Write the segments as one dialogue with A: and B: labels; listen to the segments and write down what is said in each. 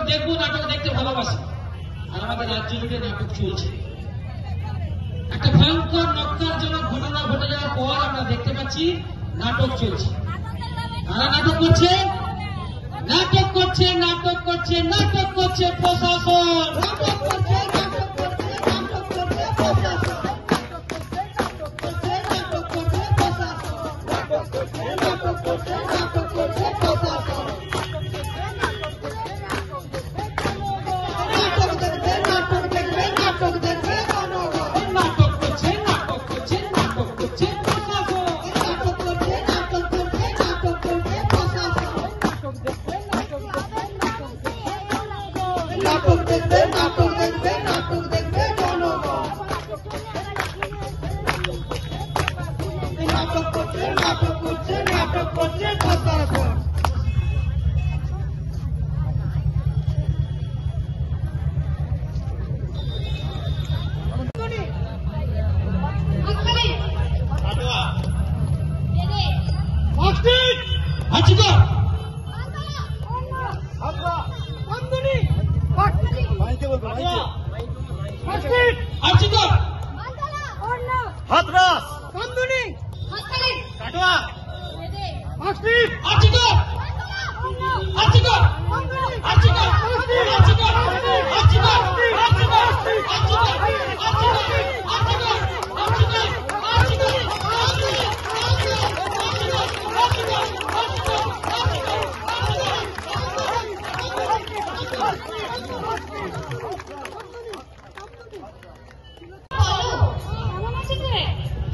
A: দেখবো, নাটক দেখতে ভালোবাসি। আর আমাদের রাজ্য জুড়ে নাটক চলছে। একটা ভয়ঙ্কর নক্কারজনক ঘটনা ঘটে যাওয়ার পর আমরা দেখতে পাচ্ছি নাটক চলছে। তারা নাটক করছে, নাটক করছে, নাটক করছে, নাটক করছে প্রশাসন, নাটক করছে, নাটক করছে, নাটক করছে প্রশাসন, নাটক করছে, নাটক করছে প্রশাসন, নাটক করছে, নাটক করছে, নাটক করছে প্রশাসন। নাটক দেখবে, নাটক দেখবে, নাটক দেখবে জনগণ। নাটক করছে, নাটক করছে, নাটক করছে প্রশাসন, নাটক করছে, নাটক করছে, নাটক করছে প্রশাসন। নাটক দেখবে, নাটক দেখবে, নাটক দেখবে জনগণ। নাটক করছে, নাটক করছে, নাটক করছে প্রশাসন।
B: হাতরাস
C: কান্দুনি হাততালি
B: কাটোয়া
C: মাস্টিক
A: আর্চিকর আর্চিকর আর্চিকর আর্চিকর আর্চিকর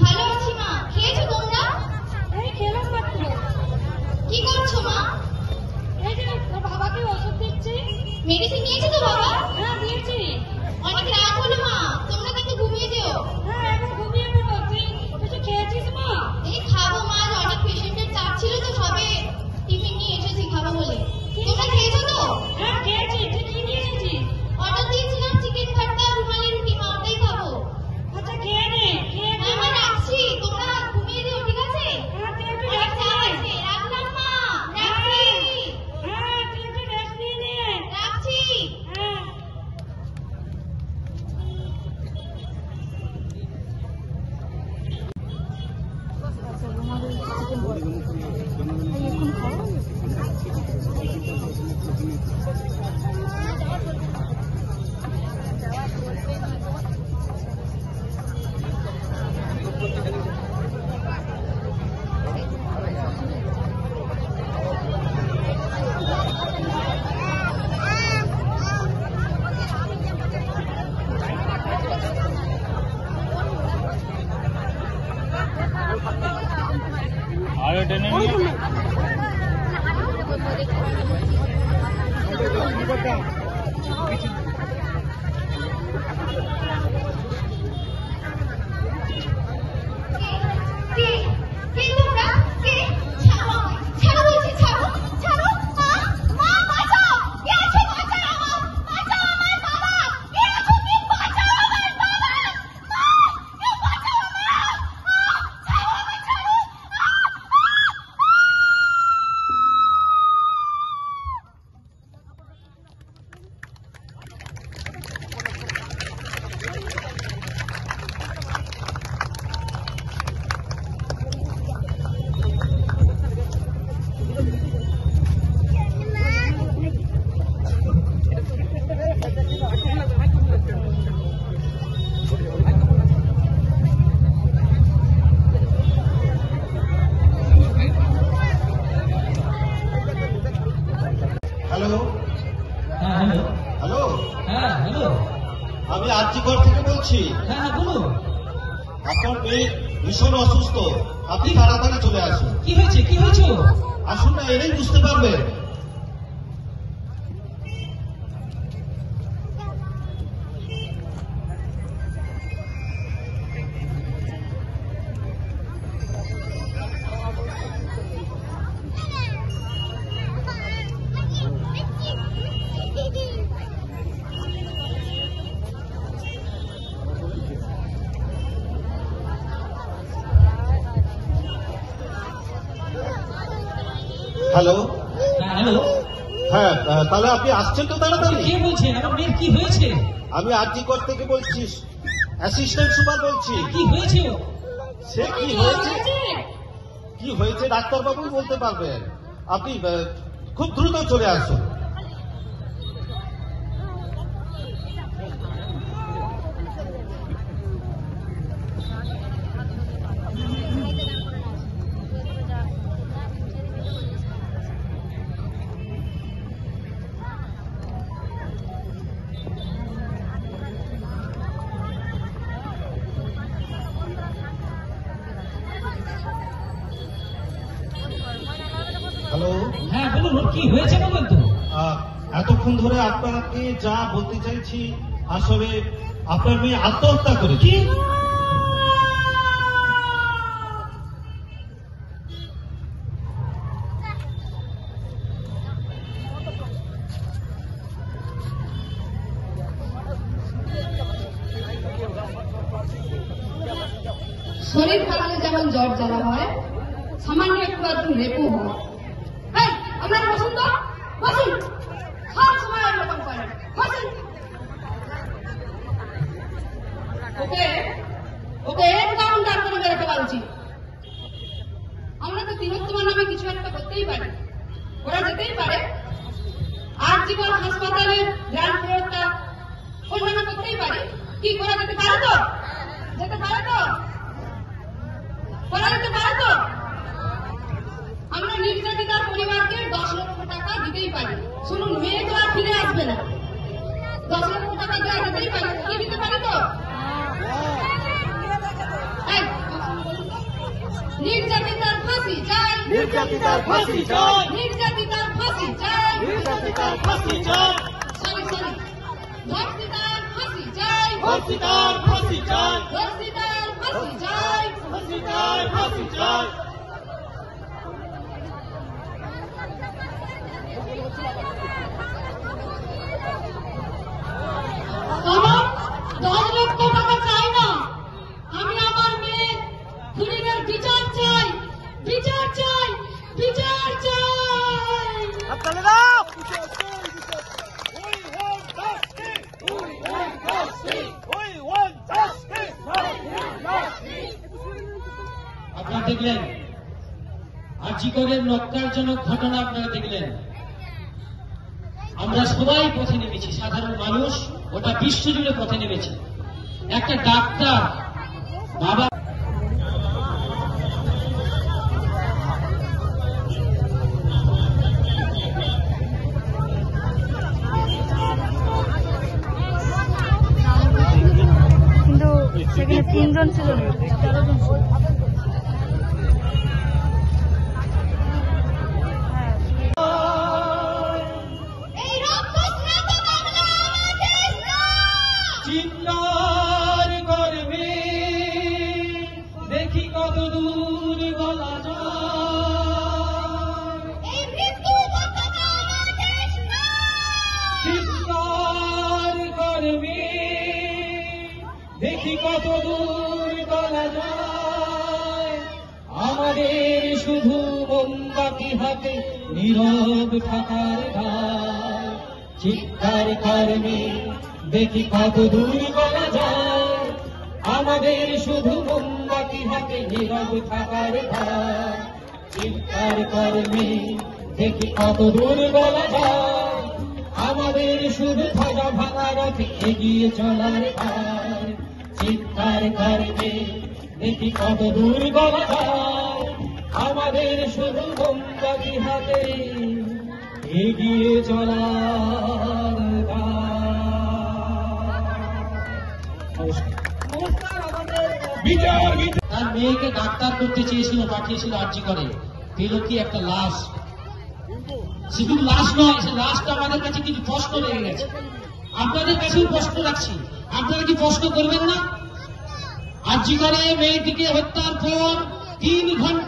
D: ভালো আছি মা। খেয়েছো তোমরা?
C: এই খেলাম মাত্র।
D: কি করছো মা?
C: এই যে তোর বাবাকে ওষুধ দিচ্ছি।
D: মেডিসিন নিয়েছো তো বাবা?
C: হ্যাঁ দিয়েছি।
D: অনেক রাত হলো মা, তোমরা কিন্তু ঘুমিয়ে যেও।
C: হ্যাঁ এখন ঘুমিয়ে পড়ো। তুই কিছু খেয়েছিস মা?
D: এই খাবো মা, আজ অনেক পেশেন্টের চাপ ছিল তো, সবে টিফিন নিয়ে এসেছি খাবো বলে। তোমরা খেয়েছো তো?
C: হ্যাঁ খেয়েছি। তুই কি নিয়ে এসেছিস?
D: অর্ডার দিয়েছিলাম চিকেন ভর্তা রুমালি রুটি, মা ওটাই খাবো।
C: আচ্ছা খেয়ে নে, খেয়ে নে।
D: হ্যাঁ মা রাখছি, তোমরা ঘুমিয়ে যেও ঠিক আছে?
C: হ্যাঁ তুই একটু
D: অনেক
C: রেস্ট
D: চাপ
C: নে।
D: আছে, রাখলাম মা, রাখছি
C: হ্যাঁ তুই একটু রেস্ট নিয়ে নে।
D: রাখছি।
C: হ্যাঁ
B: আরে টেনে নিয়ে
D: কে কে তোমরা? কে? ছাড়ো ছাড়ো বলছি, ছাড়ো ছাড়ো। মা মা বাঁচাও, কে আছো? বাঁচাও আমার, বাঁচাও আমার বাবা, কে আছো? কে বাঁচাও আমার বাবা, মা কে বাঁচাও আমার, ছাড়ো আমায়, ছাড়ো।
E: হ্যালো
A: হ্যাঁ হ্যালো,
E: হ্যালো,
A: হ্যাঁ হ্যালো,
E: আমি আর্চিকর থেকে বলছি।
A: হ্যাঁ হ্যাঁ বলুন।
E: আপনার মেয়ে ভীষণ অসুস্থ, আপনি তাড়াতাড়ি চলে আসুন।
A: কি হয়েছে, কি হয়েছে?
E: আসুন না, এলেই বুঝতে পারবেন। হ্যালো
A: হ্যাঁ হ্যালো,
E: হ্যাঁ, তাহলে আপনি আসছেন তো তাড়াতাড়ি?
A: কে বলছেন? আমার মেয়ের কি হয়েছে?
E: আমি আরজিকর থেকে বলছি, অ্যাসিস্ট্যান্ট সুপার বলছি।
A: কি হয়েছে ওর?
E: সে কি হয়েছে, কি হয়েছে ডাক্তারবাবু বলতে পারবেন। আপনি খুব দ্রুত চলে আসুন। হ্যালো,
A: হ্যাঁ বলুন, ওর কি হয়েছে বলুন তো।
E: এতক্ষণ ধরে আপনাকে যা বলতে চাইছি, আসলে আপনার মেয়ে আত্মহত্যা করেছে।
D: শরীর খারাপে যেমন জ্বর জ্বালা হয়, সামান্য একটু একটু রেপো হয়। এই, আপনার পছন্দ বসুন, সব সময় এরকম করেন, বসুন। ওকে ওকে এনকাউন্টার করে মেরে ফেলা উচিত। আমরা তো তিলোত্তমার নামে কিছু একটা করতেই পারি, ওরা যেতেই পারে। আরজিকর হাসপাতালের গ্র্যান্ড ফ্লোরটা ওর নামে করতেই পারি। কি করা যেতে পারে তো? যেতে পারে তো? করা যেতে পারে তো? আমরা নির্যাতিতার পরিবারকে 10 লক্ষ টাকা দিতেই পারি। শুনুন, মেয়ে তো আর ফিরে আসবে না, 10 লক্ষ টাকা দেওয়া যেতেই পারে। কি দিতে পারে তো? এই, নির্যাতিতার ফাঁসি চাই,
B: নির্যাতিতার ফাঁসি চাই,
D: নির্যাতিতার ফাঁসি চাই,
B: নির্যাতিতার ফাঁসি চাই,
D: সরি ধর্ষিতার ফাঁসি চাই,
B: ধর্ষিতার ফাঁসি চাই,
D: ধর্ষিতার ফাঁসি চাই।
B: ধর্ষিতার ফাঁসি চাই।
D: আমার 10 লক্ষ টাকা চাই না, আমি আমার মেয়ের খুনিদের বিচার চাই, বিচার চাই, বিচার চাই।
B: হাততালি দাও। We want justice. We want justice. We want justice.
A: আপনারা দেখলেন আরজিকরের ন্যক্কারজনক ঘটনা, আপনারা দেখলেন। আমরা সবাই পথে নেমেছি, সাধারণ মানুষ ওটা বিশ্বজুড়ে পথে নেমেছে। একটা ডাক্তার বাবা
C: কিন্তু সেখানে 3 জন ছিল না, 13 জন ছিল।
D: এই রক্তস্নাত বাংলা আমাদের না।
A: চিৎকার করবে, দেখি কত দূর গলা যায়।
D: এই মৃত্যু পতাকা আমাদের না।
A: চিৎকার করবে, দেখি কত দূর গলা যায়। আমাদের শুধু মোমবাতি হাতে নীরব থাকার ধার। চিৎকার করবে, দেখি কত দূর গলা যায়। আমাদের শুধু মোমবাতি হাতে নীরব থাকার ধার। চিৎকার করবে, দেখি কত দূর গলা যায়। আমাদের শুধু ধ্বজা ভাঙা রথে এগিয়ে চলার ভার। চিৎকার করবে, দেখি কত দূর গলা যায়। আমাদের শুধু মোমবাতি হাতে এগিয়ে চলার তার মেয়েকে ডাক্তার করতে চেয়েছিল, পাঠিয়েছিল আরজিকরে, পেল কি একটা লাশ। শুধু লাশ নয়, সে লাশটা আমাদের কাছে কিছু প্রশ্ন লেগে গেছে। আপনাদের কাছেও প্রশ্ন রাখছি, আপনারা কি প্রশ্ন করবেন না? আরজিকরে মেয়েটিকে হত্যার পর 3 ঘন্টা